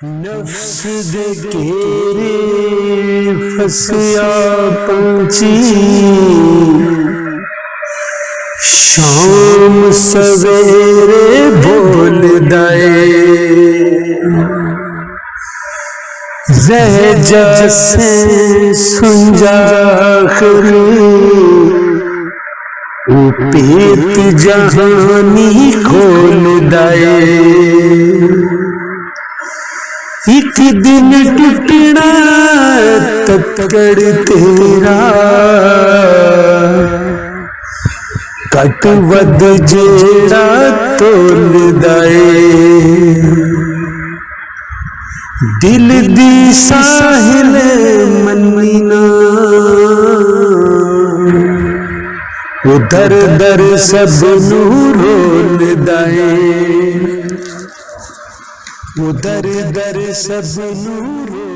नफ्स दे घेरे फसिया पंछी, शाम सवेरे बोलदा रह जैसे सुंजा पेत जहानी खोलदा एक दिन टूटना तकड़ तेरा कट वध जेड़ा तोलदा दिल दी साहिल मन्नी ना उधर दर सब नूर रोलदा उधर दर सब नूर